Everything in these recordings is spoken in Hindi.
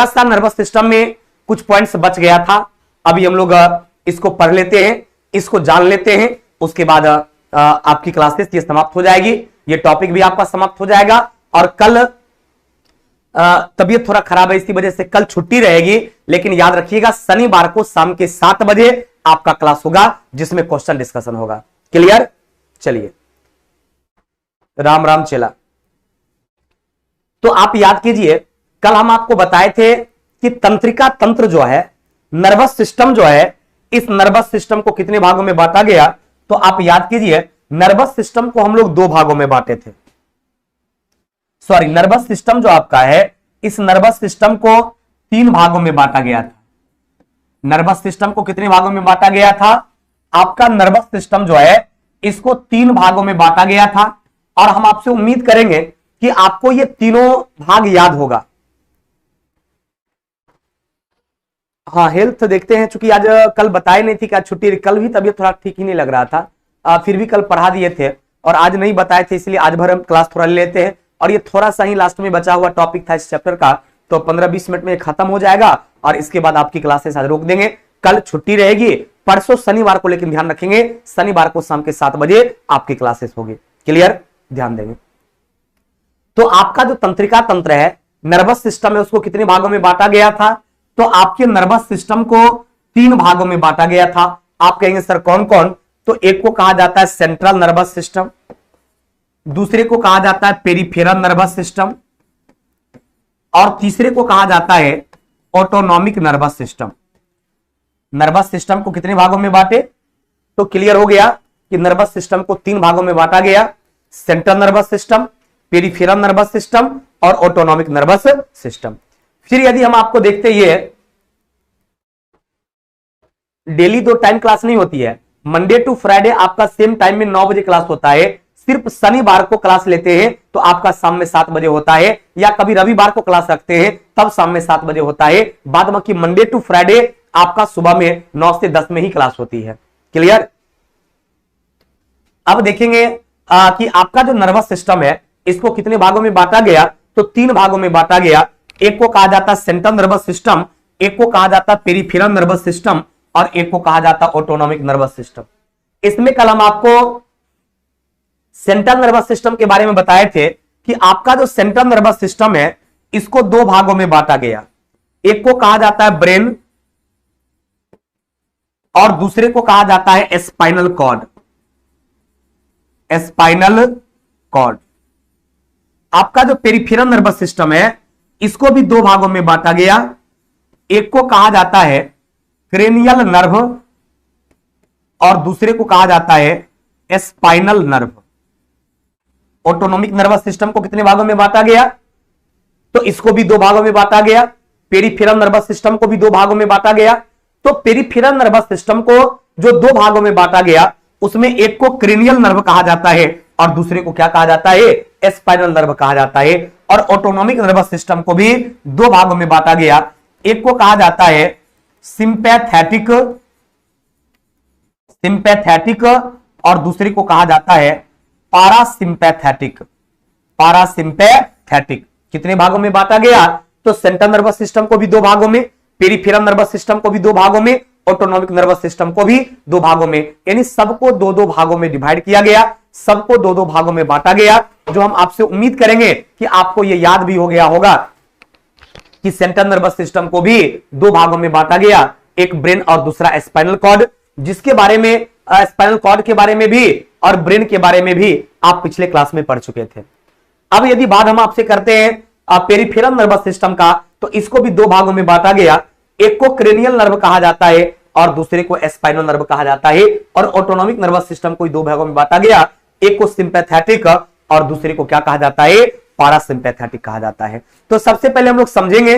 सा नर्वस सिस्टम में कुछ पॉइंट्स बच गया था, अभी हम लोग इसको पढ़ लेते हैं, इसको जान लेते हैं, उसके बाद आपकी क्लासेस ये समाप्त हो जाएगी, ये टॉपिक भी आपका समाप्त हो जाएगा। और कल तबीयत थोड़ा खराब है, इसी वजह से कल छुट्टी रहेगी, लेकिन याद रखिएगा शनिवार को शाम के 7 बजे आपका क्लास होगा जिसमें क्वेश्चन डिस्कशन होगा। क्लियर? चलिए, राम राम चला। तो आप याद कीजिए, कल हम आपको बताए थे कि तंत्रिका तंत्र जो है, नर्वस सिस्टम जो है, इस नर्वस सिस्टम को कितने भागों में बांटा गया। तो आप याद कीजिए, नर्वस सिस्टम को हम लोग 2 भागों में बांटे थे। सॉरी, नर्वस सिस्टम जो आपका है, इस नर्वस सिस्टम को 3 भागों में बांटा गया था। नर्वस सिस्टम को कितने भागों में बांटा गया था? आपका नर्वस सिस्टम जो है, इसको 3 भागों में बांटा गया था। और हम आपसे उम्मीद करेंगे कि आपको ये तीनों भाग याद होगा। हाँ, हेल्थ देखते हैं, चूंकि आज कल बताए नहीं थी कि आज छुट्टी, कल भी तबीयत थोड़ा ठीक ही नहीं लग रहा था, फिर भी कल पढ़ा दिए थे और आज नहीं बताए थे, इसलिए आज भर हम क्लास थोड़ा ले लेते हैं। और ये थोड़ा सा ही लास्ट में बचा हुआ टॉपिक था इस चैप्टर का, तो 15-20 मिनट में खत्म हो जाएगा और इसके बाद आपकी क्लासेस आज रोक देंगे। कल छुट्टी रहेगी, परसों शनिवार को लेकिन ध्यान रखेंगे, शनिवार को शाम के 7 बजे आपकी क्लासेस होगी। क्लियर? ध्यान देंगे। तो आपका जो तंत्रिका तंत्र है, नर्वस सिस्टम है, उसको कितने भागों में बांटा गया था? तो आपके नर्वस सिस्टम को 3 भागों में बांटा गया था। आप कहेंगे सर कौन कौन? तो एक को कहा जाता है सेंट्रल नर्वस सिस्टम, दूसरे को कहा जाता है पेरिफेरल नर्वस सिस्टम, और तीसरे को कहा जाता है autonomic nervous system. Nervous system को कितने भागों में बांटे? तो क्लियर हो गया कि नर्वस सिस्टम को 3 भागों में बांटा गया, central nervous system, peripheral nervous system और ऑटोनॉमिक नर्वस सिस्टम। फिर यदि हम आपको देखते, ये डेली 2 टाइम क्लास नहीं होती है, मंडे टू फ्राइडे आपका सेम टाइम में 9 बजे क्लास होता है, सिर्फ शनिवार को क्लास लेते हैं तो आपका शाम में 7 बजे होता है, या कभी रविवार को क्लास रखते हैं तब शाम में 7 बजे होता है। बाद बाकी मंडे टू फ्राइडे आपका सुबह में 9 से 10 में ही क्लास होती है। क्लियर? अब देखेंगे कि आपका जो नर्वस सिस्टम है, इसको कितने भागों में बांटा गया? तो 3 भागों में बांटा गया। एक को कहा जाता है सेंट्रल नर्वस सिस्टम, एक को कहा जाता है पेरिफेरल नर्वस सिस्टम और एक को कहा जाता है ऑटोनॉमिक नर्वस सिस्टम। इसमें कल हम आपको सेंट्रल नर्वस सिस्टम के बारे में बताए थे कि आपका जो सेंट्रल नर्वस सिस्टम है, इसको 2 भागों में बांटा गया। एक को कहा जाता है ब्रेन और दूसरे को कहा जाता है स्पाइनल कॉर्ड। Spinal cord. आपका जो पेरिफेरल नर्वस सिस्टम है, इसको भी 2 भागों में बांटा गया। एक को कहा जाता है क्रेनियल नर्व और दूसरे को कहा जाता है spinal nerve. Autonomic nervous system को कितने भागों में बांटा गया? तो इसको भी 2 भागों में बांटा गया। पेरिफेरल नर्वस सिस्टम को भी 2 भागों में बांटा गया। तो पेरिफेरल नर्वस सिस्टम को जो 2 भागों में बांटा गया, उसमें एक को क्रेनियल नर्व कहा जाता है और दूसरे को क्या कहा जाता है? स्पाइनल नर्व कहा जाता है। और ऑटोनॉमिक नर्वस सिस्टम को भी 2 भागों में बांटा गया। एक को कहा जाता है सिंपैथेटिक और दूसरे को कहा जाता है पारासिम्पैथेटिक। पारासिम्पैथेटिक कितने भागों में बांटा गया? तो सेंट्रल नर्वस सिस्टम को भी 2 भागों में, पेरिफेरल नर्वस सिस्टम को भी 2 भागों में, ऑटोनॉमिक नर्वस सिस्टम को भी 2 भागों में, यानी सबको 2-2 भागों में डिवाइड किया गया, सबको 2-2 भागों में बांटा गया। जो हम आपसे उम्मीद करेंगे कि आपको यह याद भी हो गया होगा कि सेंट्रल नर्वस सिस्टम को भी 2 भागों में बांटा गया, एक ब्रेन और दूसरा स्पाइनल कॉर्ड, जिसके बारे में स्पाइनल कॉर्ड के बारे में भी और ब्रेन के बारे में भी आप पिछले क्लास में पढ़ चुके थे। अब यदि बात हम आपसे करते हैं पेरिफेरल नर्वस सिस्टम का, तो इसको भी 2 भागों में बांटा गया। एक को क्रेनियल नर्व कहा जाता है और दूसरे को स्पाइनल नर्व कहा जाता है। और ऑटोनॉमिक नर्वस सिस्टम को 2 भागों में बांटा गया। एक को सिंपैथेटिक और दूसरे को क्या कहा जाता है? पारासिम्पैथेटिक कहा जाता है। तो सबसे पहले हम लोग समझेंगे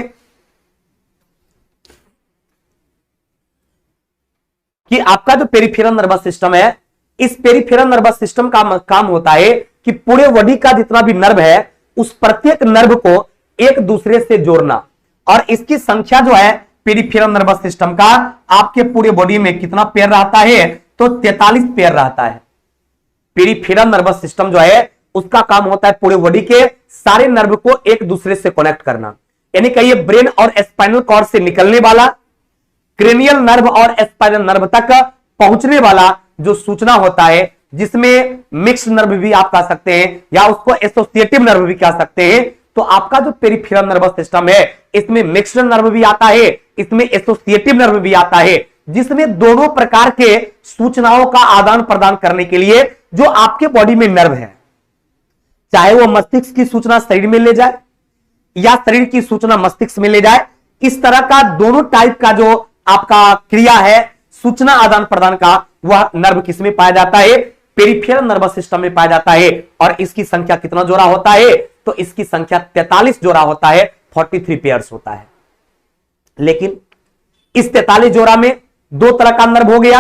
कि आपका जो पेरिफेरल नर्वस सिस्टम है, इस पेरिफेरल नर्वस सिस्टम का काम होता है कि पूरे बॉडी का जितना भी नर्व है, उस प्रत्येक नर्व को एक दूसरे से जोड़ना। और इसकी संख्या जो है पेरिफेरल नर्वस सिस्टम का, आपके पूरे बॉडी में कितना पेयर रहता है? तो 43 पेयर रहता है। पेरिफेरल नर्वस सिस्टम जो है, उसका काम होता है पूरे बॉडी के सारे नर्व को एक दूसरे से कनेक्ट करना। यानी कहिए ब्रेन और स्पाइनल कॉर्ड से निकलने वाला, क्रेनियल नर्व और स्पाइनल नर्व तक पहुंचने वाला जो सूचना होता है, जिसमें मिक्स्ड नर्व भी आप कह सकते हैं या उसको एसोसिएटिव नर्व भी कह सकते हैं। तो आपका जो पेरिफेरल नर्वस सिस्टम है, इसमें मिक्स्ड नर्व भी आता है, इसमें एसोसिएटिव नर्व भी आता है, जिसमें दोनों प्रकार के सूचनाओं का आदान प्रदान करने के लिए जो आपके बॉडी में नर्व है, चाहे वो मस्तिष्क की सूचना शरीर में ले जाए या शरीर की सूचना मस्तिष्क में ले जाए, इस तरह का दोनों टाइप का जो आपका क्रिया है सूचना आदान प्रदान का, वह नर्व किसमें पाया जाता है? पेरिफेरल नर्वस सिस्टम में पाया जाता है। और इसकी संख्या कितना जोड़ा होता है? तो इसकी संख्या 43 जोड़ा होता है, 43 पेयर्स होता है। लेकिन इस 43 जोड़ा में दो तरह का नर्व हो गया,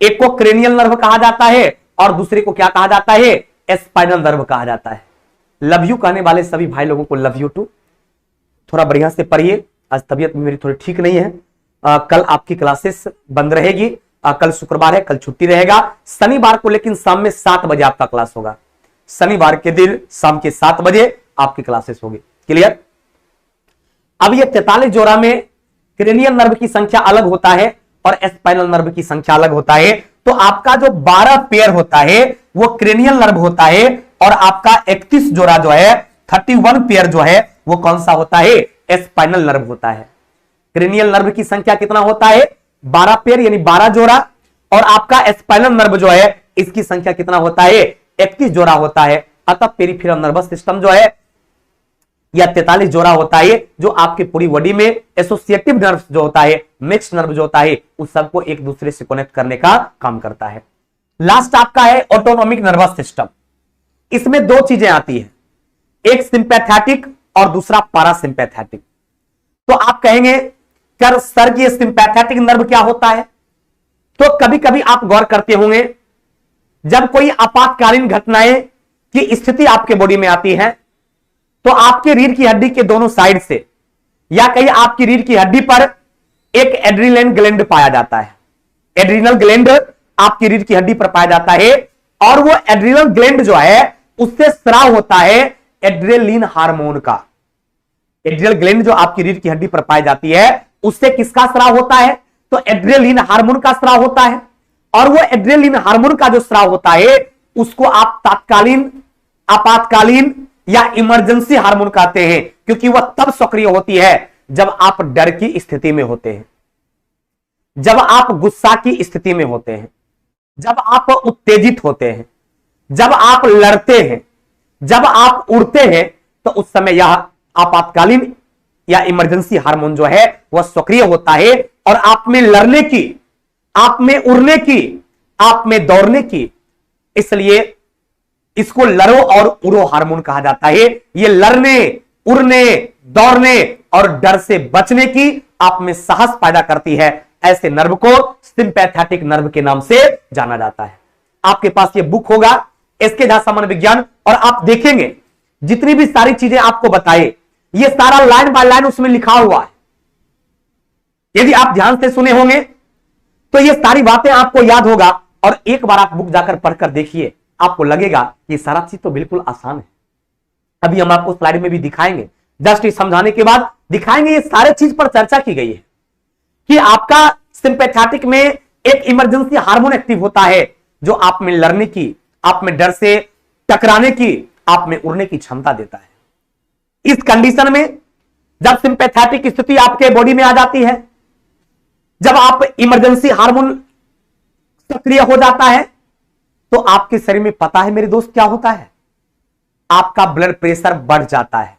एक को क्रेनियल नर्व कहा जाता है और दूसरे को क्या कहा जाता है? स्पाइनल नर्व कहा जाता है। लव यू कहने वाले सभी भाई लोगों को लव यू टू। थोड़ा बढ़िया से पढ़िए, आज तबीयत मेरी थोड़ी ठीक नहीं है। कल आपकी क्लासेस बंद रहेगी, कल शुक्रवार है, कल छुट्टी रहेगा। शनिवार को लेकिन शाम में 7 बजे आपका क्लास होगा। शनिवार के दिन शाम के 7 बजे आपकी क्लासेस होगी। क्लियर? अब ये 43 जोड़ा में क्रेनियल नर्व की संख्या अलग होता है और स्पाइनल नर्व की संख्या अलग होता है। तो आपका जो 12 पेयर होता है वो क्रेनियल नर्व होता है और आपका 31 जोड़ा जो है 31 पेयर जो है वो कौन सा होता है? स्पाइनल नर्व होता है। क्रेनियल नर्व की संख्या कितना होता है? 12 पेयर यानी 12 जोड़ा। और आपका स्पाइनल नर्व जो है इसकी संख्या कितना होता है? 31 जोड़ा होता है। अतः पेरिफेरल नर्वस सिस्टम जो है या 43 जोड़ा होता है, जो आपकी पूरी बॉडी में एसोसिएटिव नर्व जो होता है, मिक्स्ड नर्व जो होता है, उस सबको एक दूसरे से कनेक्ट करने का काम करता है। लास्ट आपका है ऑटोनॉमिक नर्वस सिस्टम। इसमें दो चीजें आती है, एक सिंपैथेटिक और दूसरा पैरासिम्पैथेटिक। तो आप कहेंगे कर सर ये सिंपैथेटिक नर्व क्या होता है? तो कभी कभी आप गौर करते होंगे, जब कोई आपातकालीन घटनाएं की स्थिति आपके बॉडी में आती है तो आपके रीढ़ की हड्डी के दोनों साइड से या कहीं आपकी रीढ़ की हड्डी पर एक एड्रिनल ग्लैंड पाया जाता है। एड्रिनल ग्लैंड आपकी रीढ़ की हड्डी पर पाया जाता है और वो एड्रिनल ग्लैंड जो है उससे स्राव होता है एड्रेलिन हार्मोन का। एड्रिनल ग्लैंड जो आपकी रीढ़ की हड्डी पर पाई जाती है उससे किसका स्राव होता है? तो एड्रेलिन हार्मोन का स्राव होता है। और वो एड्रेलिन हार्मोन का जो स्राव होता है उसको आप तात्कालीन, आपातकालीन या इमरजेंसी हार्मोन कहते हैं, क्योंकि वह तब सक्रिय होती है जब आप डर की स्थिति में होते हैं, जब आप गुस्सा की स्थिति में होते हैं, जब आप उत्तेजित होते हैं, जब आप लड़ते हैं, जब आप उड़ते हैं, तो उस समय यह आपातकालीन या इमरजेंसी हार्मोन जो है वह सक्रिय होता है और आप में लड़ने की, आप में उड़ने की, आप में दौड़ने की, इसलिए इसको लड़ो और उड़ो हार्मोन कहा जाता है। ये लड़ने, उड़ने, दौड़ने और डर से बचने की आप में साहस पैदा करती है। ऐसे नर्व को सिंपैथेटिक नर्व के नाम से जाना जाता है। आपके पास ये बुक होगा एसके झा सामान्य विज्ञान, और आप देखेंगे जितनी भी सारी चीजें आपको बताए ये सारा लाइन बाय लाइन उसमें लिखा हुआ है। यदि आप ध्यान से सुने होंगे तो ये सारी बातें आपको याद होगा, और एक बार आप बुक जाकर पढ़कर देखिए, आपको लगेगा कि सारा चीज तो बिल्कुल आसान है। अभी हम आपको स्लाइड में भी दिखाएंगे, जस्ट समझाने के बाद दिखाएंगे, ये सारे चीज पर चर्चा की गई है कि आपका सिंपैथेटिक में एक इमरजेंसी हार्मोन एक्टिव होता है जो आप में लड़ने की, आप में डर से टकराने की, आप में उड़ने की क्षमता देता है। इस कंडीशन में जब सिंपैथेटिक स्थिति आपके बॉडी में आ जाती है, जब आप इमरजेंसी हार्मोन सक्रिय हो जाता है, तो आपके शरीर में पता है मेरे दोस्त क्या होता है? आपका ब्लड प्रेशर बढ़ जाता है,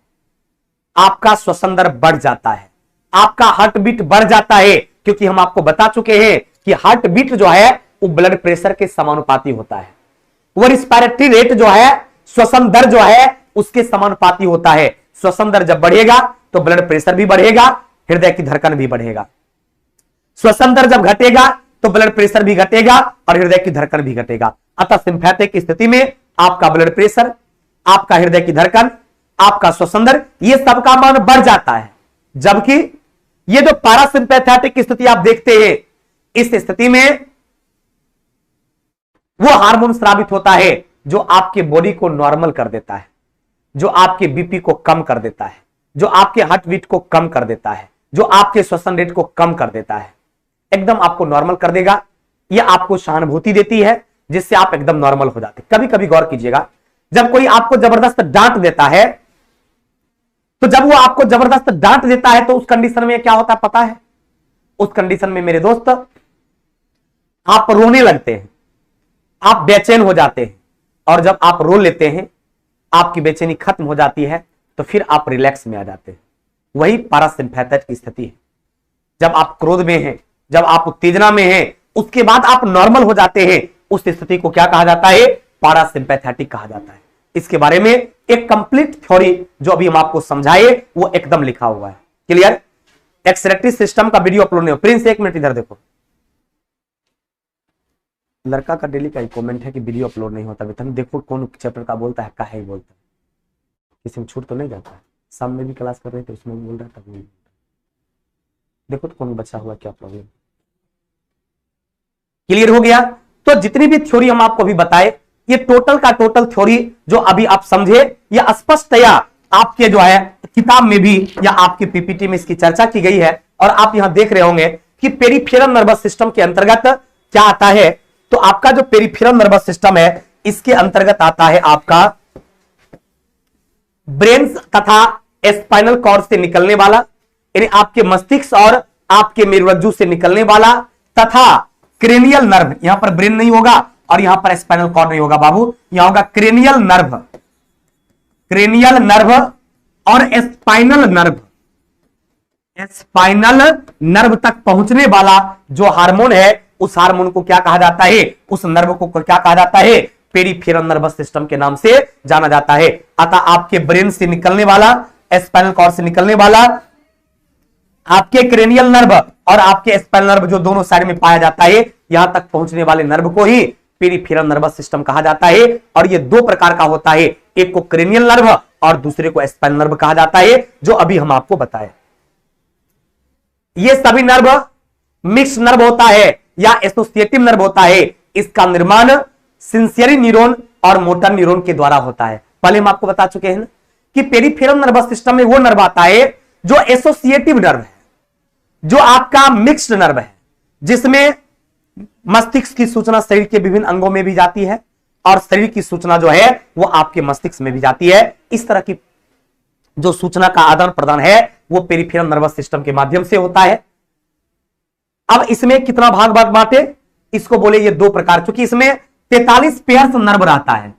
आपका श्वसन दर बढ़ जाता है, आपका हार्ट बीट बढ़ जाता है, क्योंकि हम आपको बता चुके हैं कि हार्ट बीट जो है वो ब्लड प्रेशर के समानुपाती होता है। वो रिस्पायरेटरी रेट जो है, श्वसन दर जो है उसके समानुपाती होता है। श्वसन दर जब बढ़ेगा तो ब्लड प्रेशर भी बढ़ेगा, हृदय की धड़कन भी बढ़ेगा। श्वसन दर जब घटेगा तो ब्लड प्रेशर भी घटेगा और हृदय की धड़कन भी घटेगा। अतः सिंपैथेटिक स्थिति में आपका ब्लड प्रेशर, आपका हृदय की धड़कन, आपका श्वसन दर, ये सबका मान बढ़ जाता है। जबकि ये जो पैरासिम्पैथेटिक स्थिति आप देखते हैं, इस स्थिति में वो हार्मोन स्रावित होता है जो आपके बॉडी को नॉर्मल कर देता है, जो आपके बीपी को कम कर देता है, जो आपके हार्ट बीट को कम कर देता है, जो आपके श्वसन रेट को कम कर देता है, एकदम आपको नॉर्मल कर देगा। यह आपको सहानुभूति देती है जिससे आप एकदम नॉर्मल हो जाते। कभी कभी गौर कीजिएगा, जब कोई आपको जबरदस्त डांट देता है, तो जब वो आपको जबरदस्त डांट देता है तो उस कंडीशन में क्या होता है पता है? उस कंडीशन में मेरे दोस्त आप रोने लगते हैं, आप बेचैन हो जाते हैं, और जब आप रो लेते हैं आपकी बेचैनी खत्म हो जाती है, तो फिर आप रिलैक्स में आ जाते हैं। वही पैरासिम्पैथेटिक की स्थिति है। जब आप क्रोध में हैं, जब आप उत्तेजना में हैं, उसके बाद आप नॉर्मल हो जाते हैं, उस स्थिति को क्या कहा जाता है? पैरासिम्पैथेटिक कहा जाता है। इसके बारे में एक कंप्लीट थ्योरी जो अभी हम आपको समझाए वो एकदम लिखा हुआ है। क्लियर? एक्सरेक्टिव सिस्टम का वीडियो अपलोड नहीं हो। प्रिंस एक मिनट इधर देखो, लड़का का डेली का एक कमेंट है कि वीडियो अपलोड नहीं होता। बेटा देखो कौन चैप्टर का बोलता है, काहे बोलता है, किसी में छूट तो नहीं जाता है। सामने भी क्लास कर रहे थे उसमें बोल रहा था, देखो तो कौन बचा हुआ, क्या प्रॉब्लम। क्लियर हो गया? तो जितनी भी थ्योरी हम आपको अभी बताए, ये टोटल का टोटल थ्योरी जो अभी आप समझे, ये स्पष्टतया आपके जो है किताब में भी या आपके पीपीटी में इसकी चर्चा की गई है। और आप यहां देख रहे होंगे कि पेरिफेरल नर्वस सिस्टम के अंतर्गत क्या आता है। तो आपका जो पेरिफेरल नर्वस सिस्टम है, इसके अंतर्गत आता है आपका ब्रेन तथा स्पाइनल कॉर्ड से निकलने वाला, यानी आपके मस्तिष्क और आपके मेरुरज्जु से निकलने वाला, तथा क्रेनियल नर्व। यहां पर ब्रेन नहीं होगा और यहां पर स्पाइनल कॉर्ड नहीं होगा बाबू, यहां होगा क्रेनियल नर्व। क्रेनियल नर्व और स्पाइनल नर्व, स्पाइनल नर्व तक पहुंचने वाला जो हार्मोन है, उस हार्मोन को क्या कहा जाता है? उस नर्व को क्या कहा जाता है? पेरिफेरल नर्वस सिस्टम के नाम से जाना जाता है। अतः आपके ब्रेन से निकलने वाला, स्पाइनल कॉर्ड से निकलने वाला, आपके क्रेनियल नर्व और आपके स्पाइनल नर्व जो दोनों साइड में पाया जाता है, यहां तक पहुंचने वाले नर्व को ही पेरिफेरल नर्वस सिस्टम कहा जाता है। और ये दो प्रकार का होता है, एक को क्रेनियल नर्व और दूसरे को स्पाइनल नर्व कहा जाता है, जो अभी हम आपको बताए। ये सभी नर्व मिक्स नर्व होता है या एसोसिएटिव नर्व होता है। इसका निर्माण सेंसरी न्यूरॉन और मोटर न्यूरॉन के द्वारा होता है। पहले हम आपको बता चुके हैं ना कि पेरिफेरल नर्वस सिस्टम में वो नर्व आता है जो एसोसिएटिव नर्व है, जो आपका मिक्स्ड नर्व है, जिसमें मस्तिष्क की सूचना शरीर के विभिन्न अंगों में भी जाती है और शरीर की सूचना जो है वो आपके मस्तिष्क में भी जाती है। इस तरह की जो सूचना का आदान प्रदान है वो पेरिफेरल नर्वस सिस्टम के माध्यम से होता है। अब इसमें कितना भाग बांटे, इसको बोले ये दो प्रकार, क्योंकि इसमें 43 पेयर्स नर्व रहता है।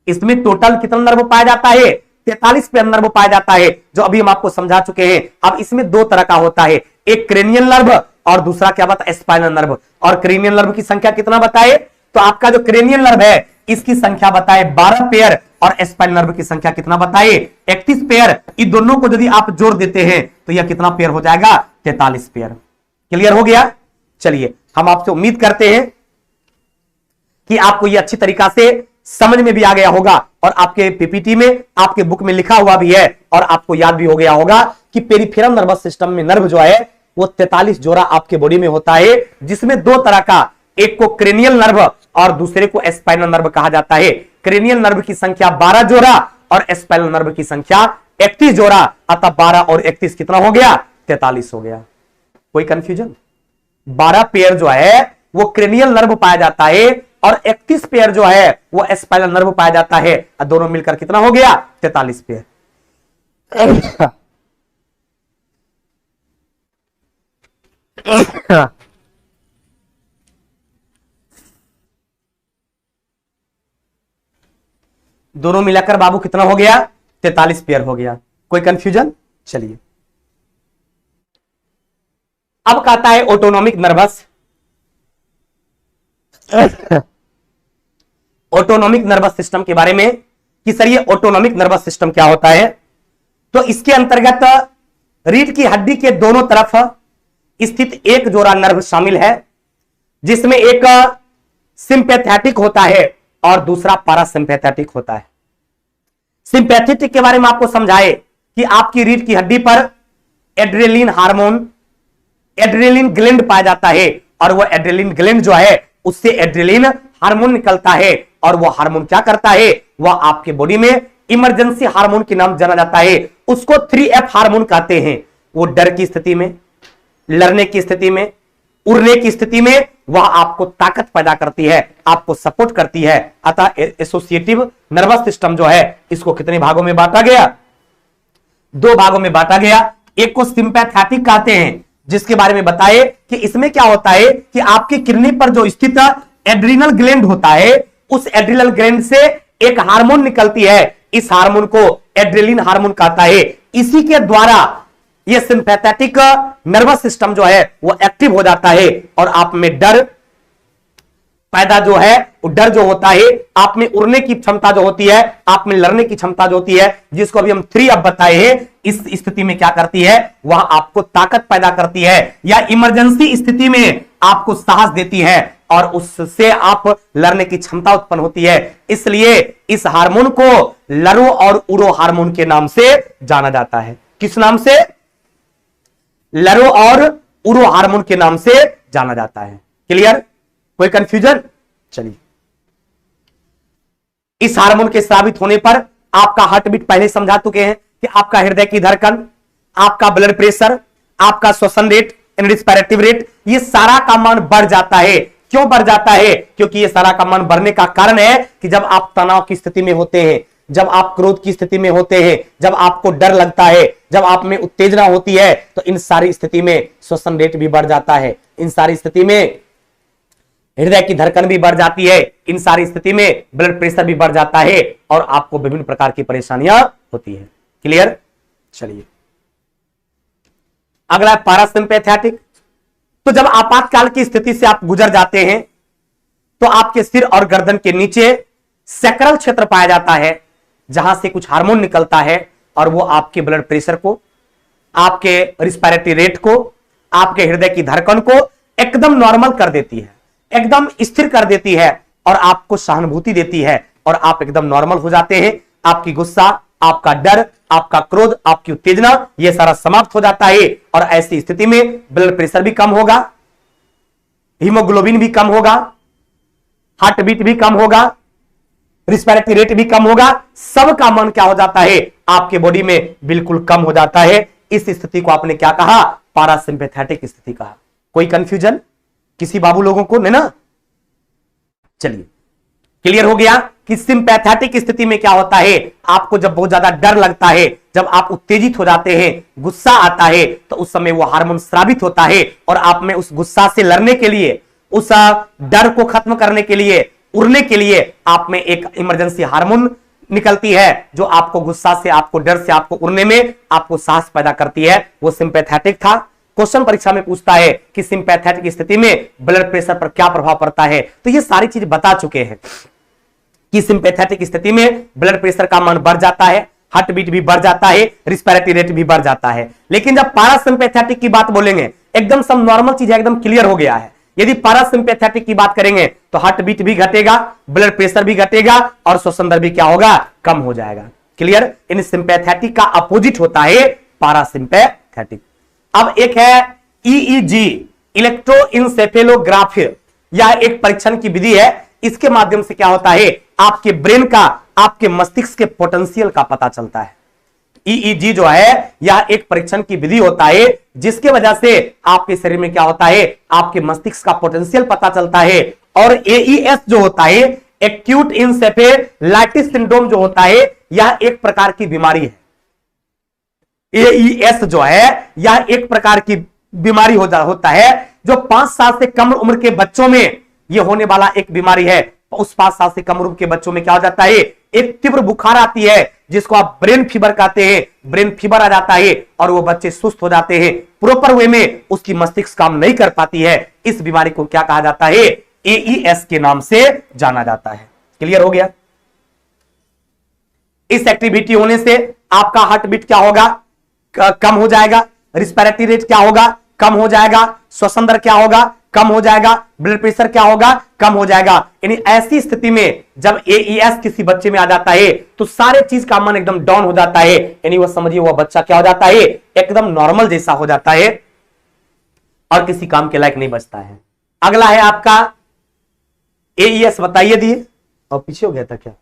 इसमें टोटल कितना नर्व पाया जाता है? 43 पेयर नर्व पाया जाता है, जो अभी हम आपको समझा चुके हैं। अब इसमें दो तरह का होता है, एक क्रेनियल नर्व और दूसरा क्या बताया? Spinal nerve. और क्रेनियल नर्व की संख्या कितना बताए? तो आपका जो क्रेनियल नर्व है इसकी संख्या बताए 12 पेयर और स्पाइनल नर्व की संख्या कितना बताए? 31 पेयर। इन दोनों को यदि आप जोड़ देते हैं तो यह कितना पेयर हो जाएगा? 43 पेयर। क्लियर हो गया? चलिए, हम आपसे उम्मीद करते हैं कि आपको यह अच्छी तरीका से समझ में भी आ गया होगा और आपके पीपीटी में, आपके बुक में लिखा हुआ भी है और आपको याद भी हो गया होगा कि पेरिफेरल नर्वस सिस्टम में नर्व जो है वो 43 जोड़ा आपके बॉडी में होता है, जिसमें दो तरह का, एक को क्रेनियल नर्व और दूसरे को स्पाइनल नर्व कहा जाता है। क्रेनियल नर्व की संख्या 12 जोड़ा और स्पाइनल नर्व की संख्या 31 जोड़ा। अतः 12 और 31 कितना हो गया? 43 हो गया। कोई कंफ्यूजन? 12 पेयर जो है वो क्रेनियल नर्व पाया जाता है और 31 पेयर जो है वो स्पाइनल नर्व पाया जाता है। दोनों मिलकर कितना हो गया? 43 पेयर। दोनों मिलाकर बाबू कितना हो गया? 43 पेयर हो गया। कोई कंफ्यूजन? चलिए, अब कहता है autonomic nervous. Autonomic nervous system के बारे में कि सर ये ऑटोनॉमिक नर्वस सिस्टम क्या होता है। तो इसके अंतर्गत रीढ़ की हड्डी के दोनों तरफ स्थित एक जोड़ा नर्व शामिल है, जिसमें एक सिंपैथेटिक होता है और दूसरा पैरासिम्पैथेटिक होता है। सिंपैथेटिक के बारे में आपको समझाए कि आपकी रीढ़ की हड्डी पर एड्रेनलिन हार्मोन, एड्रेनलिन ग्लैंड पाया जाता है और वह एड्रेनलिन ग्लैंड जो है उससे एड्रेनलिन हार्मोन निकलता है और वह हार्मोन क्या करता है? वह आपके बॉडी में इमरजेंसी हार्मोन के नाम जाना जाता है उसको 3F हार्मोन कहते हैं। वो डर की स्थिति में, लड़ने की स्थिति में, उड़ने की स्थिति में वह आपको ताकत पैदा करती है, आपको सपोर्ट करती है। अतः एसोसिएटिव नर्वस सिस्टम जो है इसको कितने भागों में बांटा गया? 2 भागों में बांटा गया। एक को सिंपैथेटिक कहते हैं, जिसके बारे में बताए कि इसमें क्या होता है कि आपकी किडनी पर जो स्थित एड्रिनल ग्लैंड होता है, उस एड्रिनल ग्लैंड से एक हार्मोन निकलती है, इस हार्मोन को एड्रेलिन हार्मोन कहता है। इसी के द्वारा यह सिंपैथेटिक नर्वस सिस्टम जो है वो एक्टिव हो जाता है और आप में डर पैदा जो है, डर जो होता है, आप में उड़ने की क्षमता जो होती है, आप में लड़ने की क्षमता जो होती है, जिसको अभी हम 3F बताए हैं, इस स्थिति में क्या करती है? वह आपको ताकत पैदा करती है या इमरजेंसी स्थिति में आपको साहस देती है और उससे आप लड़ने की क्षमता उत्पन्न होती है। इसलिए इस हार्मोन को लरो और उड़ो हार्मोन के नाम से जाना जाता है। किस नाम से? लरो और उड़ो हार्मोन के नाम से जाना जाता है। क्लियर? कोई कंफ्यूजन? चलिए, इस हार्मोन के स्रावित होने पर आपका हार्ट बीट पहले समझा चुके हैं कि आपका हृदय की धड़कन, आपका ब्लड प्रेशर, आपका श्वसन रेट, रेस्पिरेटिव रेट, ये सारा का मान बढ़ जाता है। क्यों बढ़ जाता है? क्योंकि ये सारा का मान बढ़ने का कारण है कि जब आप तनाव की स्थिति में होते हैं, जब आप क्रोध की स्थिति में होते हैं, जब आपको डर लगता है, जब आप में उत्तेजना होती है, तो इन सारी स्थिति में श्वसन रेट भी बढ़ जाता है, इन सारी स्थिति में हृदय की धड़कन भी बढ़ जाती है, इन सारी स्थिति में ब्लड प्रेशर भी बढ़ जाता है और आपको विभिन्न प्रकार की परेशानियां होती है। क्लियर? चलिए, अगला है पैरासिम्पैथेटिक। तो जब आपातकाल की स्थिति से आप गुजर जाते हैं तो आपके सिर और गर्दन के नीचे सैक्रल क्षेत्र पाया जाता है, जहां से कुछ हार्मोन निकलता है और वो आपके ब्लड प्रेशर को, आपके रिस्पिरेटरी रेट को, आपके हृदय की धड़कन को एकदम नॉर्मल कर देती है, एकदम स्थिर कर देती है और आपको सहानुभूति देती है और आप एकदम नॉर्मल हो जाते हैं। आपकी गुस्सा, आपका डर, आपका क्रोध, आपकी उत्तेजना, यह सारा समाप्त हो जाता है और ऐसी स्थिति में ब्लड प्रेशर भी कम होगा, हीमोग्लोबिन भी कम होगा, हार्ट बीट भी कम होगा, रिस्पिरेटरी रेट भी कम होगा, सबका मन क्या हो जाता है? आपके बॉडी में बिल्कुल कम हो जाता है। इस स्थिति को आपने क्या कहा? पैरासिम्पैथेटिक स्थिति कहा। कोई कंफ्यूजन किसी बाबू लोगों को? नहीं ना? चलिए, क्लियर हो गया कि सिंपैथेटिक स्थिति में क्या होता है? आपको जब बहुत ज्यादा डर लगता है, जब आप उत्तेजित हो जाते हैं, गुस्सा आता है, तो उस समय वो हार्मोन स्रावित होता है और आप में उस गुस्सा से लड़ने के लिए, उस डर को खत्म करने के लिए, उड़ने के लिए आप में एक इमरजेंसी हार्मोन निकलती है जो आपको गुस्सा से, आपको डर से, आपको उड़ने में आपको साहस पैदा करती है। वो सिंपैथेटिक था। क्वेश्चन परीक्षा में पूछता है कि सिंपैथेटिक स्थिति में ब्लड प्रेशर पर क्या प्रभाव पड़ता है, तो ये सारी चीज बता चुके हैं कि सिंपैथेटिक स्थिति में ब्लड प्रेशर का मान बढ़ जाता है, हार्ट बीट भी बढ़ जाता है, रिस्पिरेटरी रेट भी बढ़ जाता है। लेकिन जब पैरासिम्पैथेटिक की बात बोलेंगे, एकदम सब नॉर्मल चीज है, एकदम क्लियर हो गया है। यदि पैरासिम्पैथेटिक की बात करेंगे तो हार्ट बीट भी घटेगा, ब्लड प्रेशर भी घटेगा और श्वसन दर भी क्या होगा? कम हो जाएगा। क्लियर? इन सिंपैथेटिक का अपोजिट होता है पैरासिम्पैथेटिक। अब एक है ईईजी, इलेक्ट्रोइंसेफेलोग्राफी। यह एक परीक्षण की विधि है। इसके माध्यम से क्या होता है? आपके ब्रेन का, आपके मस्तिष्क के पोटेंशियल का पता चलता है। ईईजी जो है यह एक परीक्षण की विधि होता है जिसके वजह से आपके शरीर में क्या होता है? आपके मस्तिष्क का पोटेंशियल पता चलता है। और एईएस जो होता है, एक्यूट इंसेफेलाइटिस सिंड्रोम जो होता है, यह एक प्रकार की बीमारी है। एईएस जो है यह एक प्रकार की बीमारी होता है जो 5 साल से कम उम्र के बच्चों में यह होने वाला एक बीमारी है। उस 5 साल से कम उम्र के बच्चों में क्या हो जाता है? एक तीव्र बुखार आती है जिसको आप ब्रेन फीवर कहते हैं। ब्रेन फीवर आ जाता है और वो बच्चे सुस्त हो जाते हैं, प्रॉपर वे में उसकी मस्तिष्क काम नहीं कर पाती है। इस बीमारी को क्या कहा जाता है? एईएस के नाम से जाना जाता है। क्लियर हो गया? इस एक्टिविटी होने से आपका हार्ट बीट क्या होगा? कम हो जाएगा, रिस्पिरेटरी रेट क्या होगा? कम हो जाएगा, श्वसन दर क्या होगा? कम हो जाएगा, ब्लड प्रेशर क्या होगा? कम हो जाएगा। यानी ऐसी स्थिति में जब एईएस किसी बच्चे में आ जाता है तो सारे चीज का मन एकदम डाउन हो जाता है। यानी वो समझिए वह बच्चा क्या हो जाता है? एकदम नॉर्मल जैसा हो जाता है और किसी काम के लायक नहीं बचता है। अगला है आपका एईएस, बताइए दिए, और पीछे हो गया था क्या?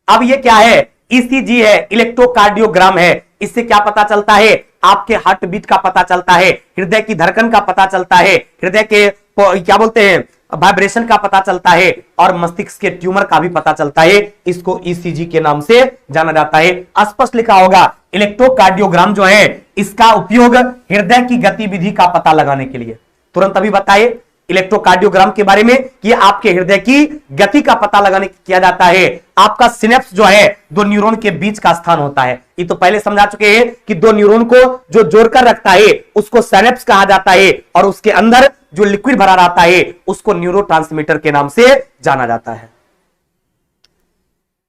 अब ये क्या है? ईसीजी है, इलेक्ट्रोकार्डियोग्राम है। इससे क्या पता चलता है? आपके हार्ट बीट का पता चलता है, हृदय की धड़कन का पता चलता है, हृदय के क्या बोलते हैं वाइब्रेशन का पता चलता है, और मस्तिष्क के ट्यूमर का भी पता चलता है। इसको ईसीजी के नाम से जाना जाता है। स्पष्ट लिखा होगा इलेक्ट्रोकार्डियोग्राम जो है इसका उपयोग हृदय की गतिविधि का पता लगाने के लिए। तुरंत अभी बताइए इलेक्ट्रोकार्डियोग्राम के बारे में कि आपके हृदय की गति का पता लगाने किया जाता है। आपका सिनेप्स जो है दो न्यूरॉन के बीच का स्थान होता है। ये तो पहले समझा चुके हैं कि दो न्यूरॉन को जो जोड़कर रखता है उसको सिनेप्स कहा जाता है, और उसके अंदर जो लिक्विड भरा रहता है उसको न्यूरोट्रांसमीटर के नाम से जाना जाता है।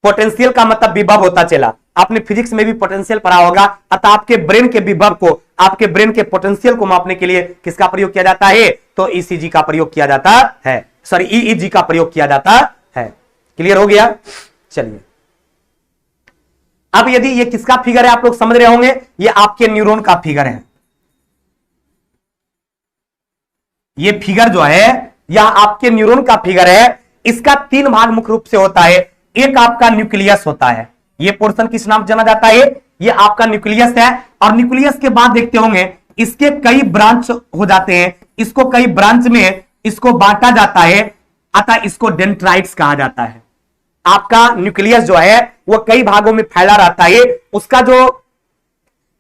पोटेंशियल का मतलब विभव होता चला। आपने फिजिक्स में भी पोटेंशियल पढ़ा होगा। अतः आपके ब्रेन के विभव को, आपके ब्रेन के पोटेंशियल को मापने के लिए किसका प्रयोग किया जाता है? तो ईसीजी का प्रयोग किया जाता है, सॉरी ईईजी का प्रयोग किया जाता है। क्लियर हो गया? चलिए अब यदि ये किसका फिगर है आप लोग समझ रहे होंगे, ये आपके न्यूरॉन का फिगर है। ये फिगर जो है यह आपके न्यूरॉन का फिगर है। इसका तीन भाग मुख्य रूप से होता है। एक आपका न्यूक्लियस होता है, ये पोर्शन किस नाम से जाना जाता है? ये आपका न्यूक्लियस है। और न्यूक्लियस के बाद देखते होंगे इसके कई ब्रांच हो जाते हैं, इसको कई ब्रांच में इसको बांटा जाता है, अतः इसको डेंड्राइट्स कहा जाता है। आपका न्यूक्लियस जो है वह कई भागों में फैला रहता है, उसका जो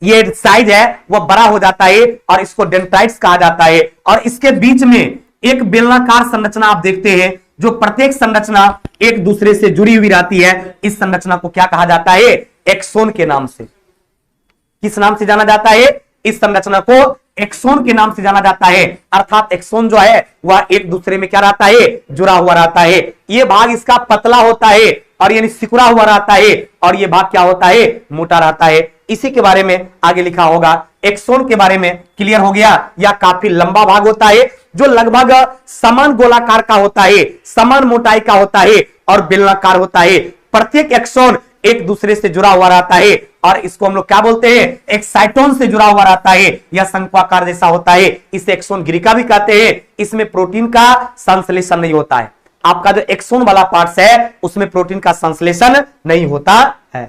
ये साइज है वह बड़ा हो जाता है और इसको डेंड्राइट्स कहा जाता है। और इसके बीच में एक बेलनाकार संरचना आप देखते हैं, जो प्रत्येक संरचना एक दूसरे से जुड़ी हुई रहती है। इस संरचना को क्या कहा जाता है? एक्सोन के नाम से। किस नाम से जाना जाता है? इस संरचना को एक्सोन के नाम से जाना जाता है। अर्थात एक्सोन जो है वह एक दूसरे में क्या रहता है? जुड़ा हुआ रहता है। यह भाग इसका पतला होता है और यानी सिकुड़ा हुआ रहता है, और यह भाग क्या होता है? मोटा रहता है। इसी के बारे में आगे लिखा होगा। एक्सोन के बारे में क्लियर हो गया। यह काफी लंबा भाग होता है जो लगभग समान गोलाकार का होता है, समान मोटाई का होता है और बेलनाकार होता है। प्रत्येक एक्सोन एक दूसरे से जुड़ा हुआ रहता है और इसको हम लोग क्या बोलते हैं? एक्साइटोन से जुड़ा हुआ रहता है। यह शंक्वाकार जैसा होता है, इसे एक्सोन गिरिका भी कहते हैं। इसमें प्रोटीन का संश्लेषण नहीं होता है। आपका जो एक्सोन वाला पार्ट है उसमें प्रोटीन का संश्लेषण नहीं होता है।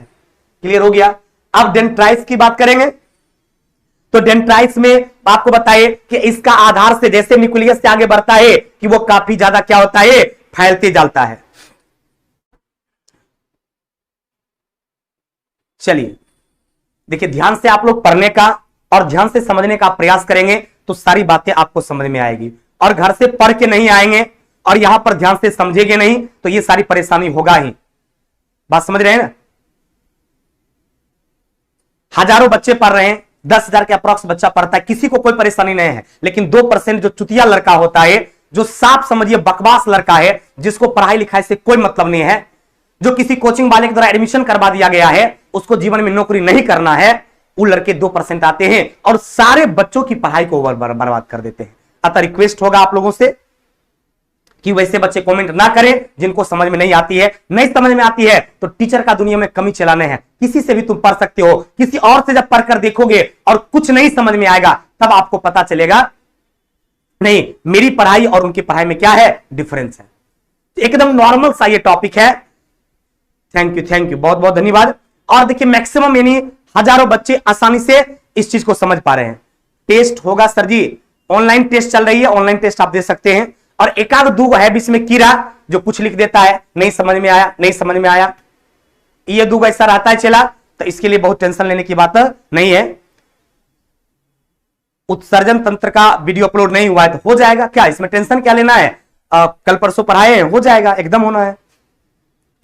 क्लियर हो गया? अब डेंड्राइट्स की बात करेंगे तो डेंड्राइट्स में आपको बताइए कि इसका आधार से जैसे न्यूक्लियस से आगे बढ़ता है कि वो काफी ज्यादा क्या होता है? फैलते जाता है। चलिए देखिए, ध्यान से आप लोग पढ़ने का और ध्यान से समझने का प्रयास करेंगे तो सारी बातें आपको समझ में आएगी। और घर से पढ़ के नहीं आएंगे और यहां पर ध्यान से समझेंगे नहीं तो ये सारी परेशानी होगा ही। बात समझ रहे हैं ना? हजारों बच्चे पढ़ रहे हैं, 10,000 के अप्रॉक्स बच्चा पढ़ता है, किसी को कोई परेशानी नहीं है। लेकिन 2% जो चुतिया लड़का होता है, जो साफ समझिए बकवास लड़का है, जिसको पढ़ाई लिखाई से कोई मतलब नहीं है, जो किसी कोचिंग वाले के द्वारा एडमिशन करवा दिया गया है, उसको जीवन में नौकरी नहीं करना है, वो लड़के 2% आते हैं और सारे बच्चों की पढ़ाई को बर्बाद कर देते हैं। अतः रिक्वेस्ट होगा आप लोगों से कि वैसे बच्चे कमेंट ना करें जिनको समझ में नहीं आती है। नहीं समझ में आती है तो टीचर का दुनिया में कमी चलाने हैं। किसी से भी तुम पढ़ सकते हो, किसी और से जब पढ़कर देखोगे और कुछ नहीं समझ में आएगा तब आपको पता चलेगा नहीं मेरी पढ़ाई और उनकी पढ़ाई में क्या है? डिफरेंस है। एकदम नॉर्मल सा ये टॉपिक है। थैंक यू, बहुत बहुत धन्यवाद। और देखिए मैक्सिमम यानी हजारों बच्चे आसानी से इस चीज को समझ पा रहे हैं। टेस्ट होगा सर जी, ऑनलाइन टेस्ट चल रही है, ऑनलाइन टेस्ट आप दे सकते हैं। और एकाध दो है बीच में कीड़ा जो कुछ लिख देता है, नहीं समझ में आया, नहीं समझ में आया, ये दो ऐसा रहता है चला, तो इसके लिए बहुत टेंशन लेने की बात नहीं है। उत्सर्जन तंत्र का वीडियो अपलोड नहीं हुआ है तो हो जाएगा, क्या इसमें टेंशन क्या लेना है? कल परसों पढ़ाए हैं, हो जाएगा, एकदम होना है।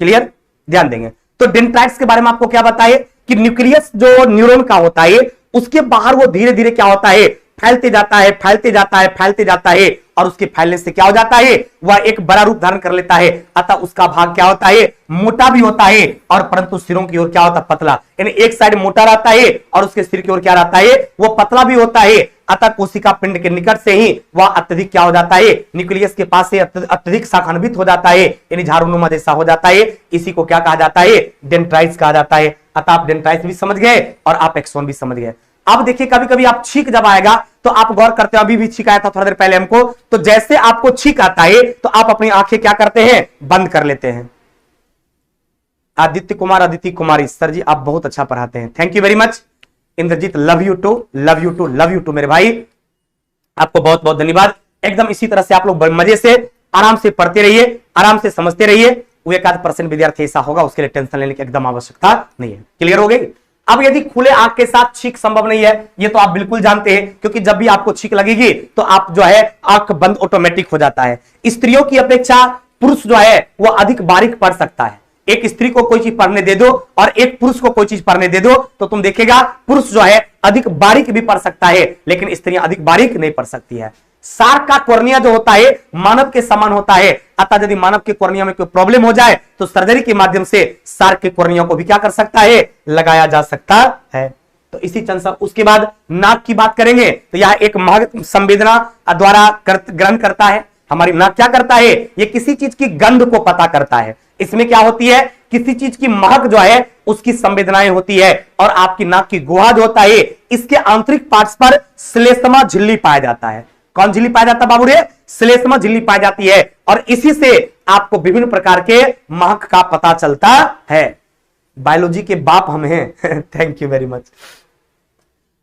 क्लियर? ध्यान देंगे। तो डेंड्राइट्स के बारे में आपको क्या बताइए कि न्यूक्लियस जो न्यूरॉन का होता है उसके बाहर वो धीरे धीरे क्या होता है? फैलते जाता है, फैलते जाता है, फैलते जाता है और उसके फैलने से क्या हो जाता है? वह एक बड़ा रूप धारण कर लेता है। अतः उसका भाग क्या होता है? मोटा भी होता है और परंतु सिरों की ओर क्या होता है? पतला। यानी एक साइड मोटा रहता है और उसके सिर की ओर क्या रहता है? वो पतला भी होता है। अतः कोशिका पिंड के निकट से ही वह अत्यधिक क्या हो जाता है? न्यूक्लियस के पास से अत्यधिक शाखान्वित हो जाता है, यानी झाड़ूनुमा जैसा हो जाता है। इसी को क्या कहा जाता है? डेंड्राइट्स कहा जाता है। अतः आप डेंड्राइट्स भी समझ गए और आप एक्सोन भी समझ गए। अब देखिए कभी कभी आप छींक जब आएगा तो आप गौर करते हो, अभी भी छींक आया था थोड़ा देर पहले हमको, तो जैसे आपको छींक आता है तो आप अपनी आंखें क्या करते हैं? बंद कर लेते हैं। आदित्य कुमार, अदिति कुमारी, सर जी आप बहुत अच्छा पढ़ाते हैं, thank you very much. Indrajeet, love you too, love you too, love you too मेरे भाई, आपको बहुत बहुत धन्यवाद। एकदम इसी तरह से आप लोग मजे से आराम से पढ़ते रहिए, आराम से समझते रहिए। वो 1% विद्यार्थी ऐसा होगा, उसके लिए टेंशन लेने की एकदम आवश्यकता नहीं है। क्लियर हो गई? अब यदि खुले आंख के साथ छींक संभव नहीं है, ये तो आप बिल्कुल जानते हैं, क्योंकि जब भी आपको छींक लगेगी तो आप जो है आंख बंद ऑटोमेटिक हो जाता है। स्त्रियों की अपेक्षा पुरुष जो है वो अधिक बारीक पढ़ सकता है। एक स्त्री को कोई चीज पढ़ने दे दो और एक पुरुष को कोई चीज पढ़ने दे दो तो तुम देखेगा पुरुष जो है अधिक बारीक भी पढ़ सकता है, लेकिन स्त्रियां अधिक बारीक नहीं पढ़ सकती है। सार्क का कॉर्निया जो होता है मानव के समान होता है, अतः यदि मानव के कॉर्निया में कोई प्रॉब्लम हो जाए तो सर्जरी के माध्यम से सार्क के कॉर्निया को भी क्या कर सकता है, लगाया जा सकता है। तो इसी चंद उसके बाद नाक की बात करेंगे तो यह एक महत्व संवेदना द्वारा ग्रहण करता है। हमारी नाक क्या करता है, ये किसी चीज की गंध को पता करता है। इसमें क्या होती है, किसी चीज की महक जो है उसकी संवेदनाएं होती है। और आपकी नाक की गुहा जो होता है इसके आंतरिक पार्ट्स पर श्लेष्मा झिल्ली पाया जाता है। कौन झिल्ली पाया जाता है बाबू रे? श्लेष्मा झिल्ली पाई जाती है और इसी से आपको विभिन्न प्रकार के महक का पता चलता है। बायोलॉजी के बाप हम हैं। Thank you very much.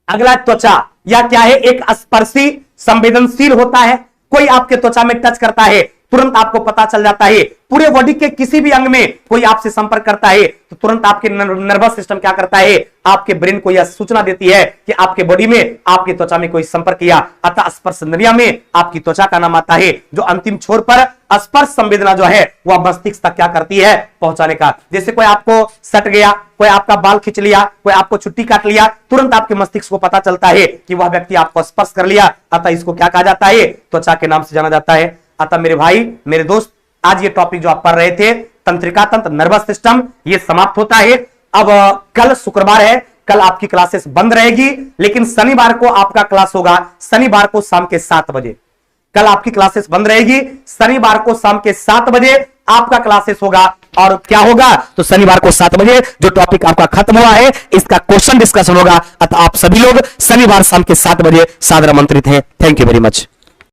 अगला त्वचा, यह क्या है, एक स्पर्शी संवेदनशील होता है। कोई आपके त्वचा में टच करता है तुरंत आपको पता चल जाता है। पूरे बॉडी के किसी भी अंग में कोई आपसे संपर्क करता है तो तुरंत आपके नर्वस सिस्टम क्या करता है, आपके ब्रेन को यह सूचना देती है कि आपके बॉडी में, आपकी त्वचा में कोई संपर्क किया। अतः स्पर्श इंद्रिय में आपकी त्वचा का नाम आता है, जो अंतिम छोर पर स्पर्श संवेदना जो है वह मस्तिष्क तक क्या करती है, पहुंचाने का। जैसे कोई आपको सट गया, कोई आपका बाल खींच लिया, कोई आपको छुट्टी काट लिया, तुरंत आपके मस्तिष्क को पता चलता है कि वह व्यक्ति आपको स्पर्श कर लिया। अतः इसको क्या कहा जाता है, त्वचा के नाम से जाना जाता है। अतः मेरे भाई मेरे दोस्त, आज ये टॉपिक जो आप पढ़ रहे थे तंत्रिका तंत्र, नर्वस सिस्टम, ये समाप्त होता है। अब कल शुक्रवार है, कल आपकी क्लासेस बंद रहेगी, लेकिन शनिवार को आपका क्लास होगा, शनिवार को शाम के 7 बजे। कल आपकी क्लासेस बंद रहेगी, शनिवार को शाम के 7 बजे आपका क्लासेस होगा। और क्या होगा, तो शनिवार को 7 बजे जो टॉपिक आपका खत्म हुआ है इसका क्वेश्चन डिस्कशन होगा। अतः आप सभी लोग शनिवार शाम के 7 बजे सादर आमंत्रित हैं। Thank you very much.